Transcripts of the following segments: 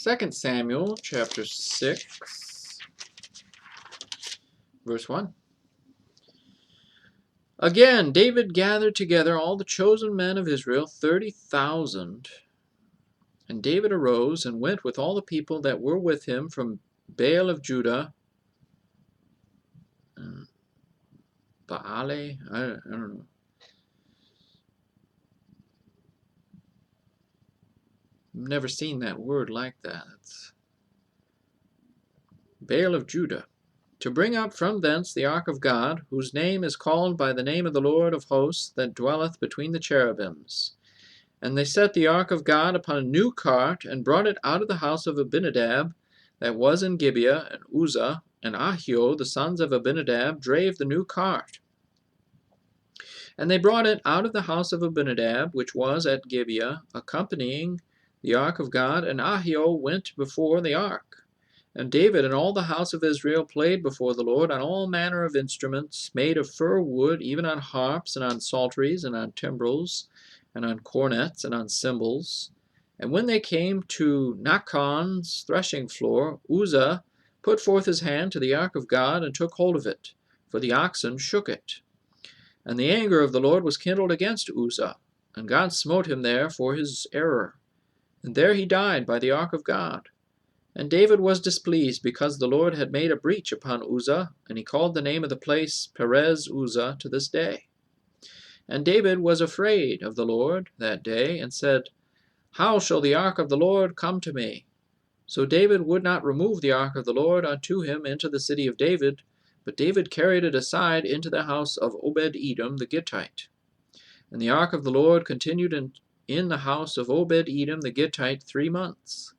2 Samuel chapter 6, verse 1. Again, David gathered together all the chosen men of Israel, 30,000. And David arose and went with all the people that were with him from Baal of Judah, Baale, I don't know. I've never seen that word like that. It's Baal of Judah, to bring up from thence the ark of God, whose name is called by the name of the Lord of hosts, that dwelleth between the cherubims. And they set the ark of God upon a new cart, and brought it out of the house of Abinadab, that was in Gibeah, and Uzzah and Ahio, the sons of Abinadab, drave the new cart. And they brought it out of the house of Abinadab, which was at Gibeah, accompanying the ark of God, and Ahio went before the ark. And David and all the house of Israel played before the Lord on all manner of instruments made of fir wood, even on harps, and on psalteries, and on timbrels, and on cornets, and on cymbals. And when they came to Nachon's threshing floor, Uzzah put forth his hand to the ark of God, and took hold of it, for the oxen shook it. And the anger of the Lord was kindled against Uzzah, and God smote him there for his error. And there he died by the ark of God. And David was displeased, because the Lord had made a breach upon Uzzah, and he called the name of the place Perez Uzzah to this day. And David was afraid of the Lord that day, and said, How shall the ark of the Lord come to me? So David would not remove the ark of the Lord unto him into the city of David, but David carried it aside into the house of Obed-Edom the Gittite. And the ark of the Lord continued in the house of Obed-Edom the Gittite 3 months.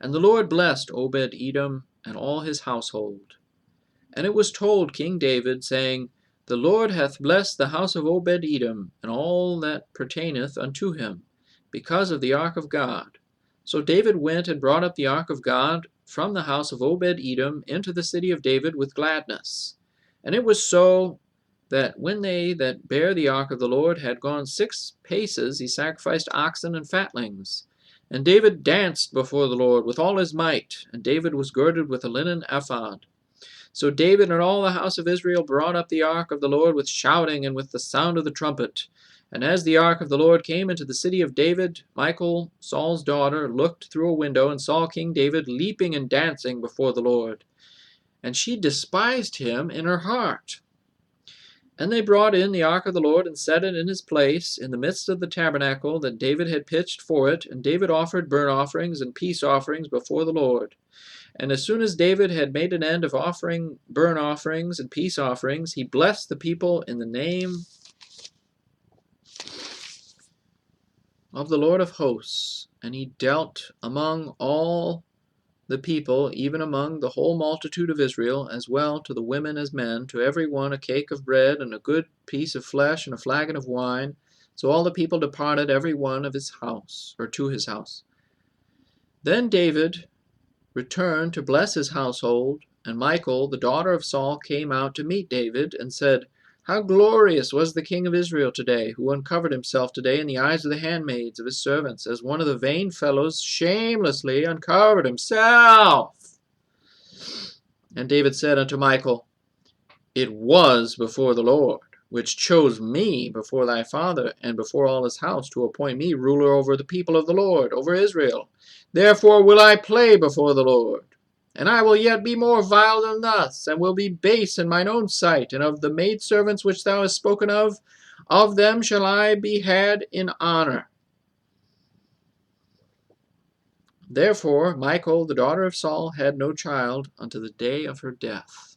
And the Lord blessed Obed-Edom and all his household. And it was told King David, saying, The Lord hath blessed the house of Obed-Edom, and all that pertaineth unto him, because of the ark of God. So David went and brought up the ark of God from the house of Obed-Edom into the city of David with gladness. And it was so that when they that bare the ark of the Lord had gone 6 paces, he sacrificed oxen and fatlings. And David danced before the Lord with all his might, and David was girded with a linen ephod. So David and all the house of Israel brought up the ark of the Lord with shouting and with the sound of the trumpet. And as the ark of the Lord came into the city of David, Michal, Saul's daughter, looked through a window and saw King David leaping and dancing before the Lord. And she despised him in her heart. And they brought in the ark of the Lord and set it in his place in the midst of the tabernacle that David had pitched for it. And David offered burnt offerings and peace offerings before the Lord. And as soon as David had made an end of offering burnt offerings and peace offerings, he blessed the people in the name of the Lord of hosts. And he dealt among all the people, even among the whole multitude of Israel, as well to the women as men, to every one a cake of bread, and a good piece of flesh, and a flagon of wine. So all the people departed, every one of his house, or to his house. Then David returned to bless his household, and Michal, the daughter of Saul, came out to meet David, and said, How glorious was the king of Israel today, who uncovered himself today in the eyes of the handmaids of his servants, as one of the vain fellows shamelessly uncovered himself. And David said unto Michal, It was before the Lord, which chose me before thy father and before all his house, to appoint me ruler over the people of the Lord, over Israel. Therefore will I play before the Lord. And I will yet be more vile than thus, and will be base in mine own sight. And of the maidservants which thou hast spoken of them shall I be had in honor. Therefore Michal, the daughter of Saul, had no child unto the day of her death.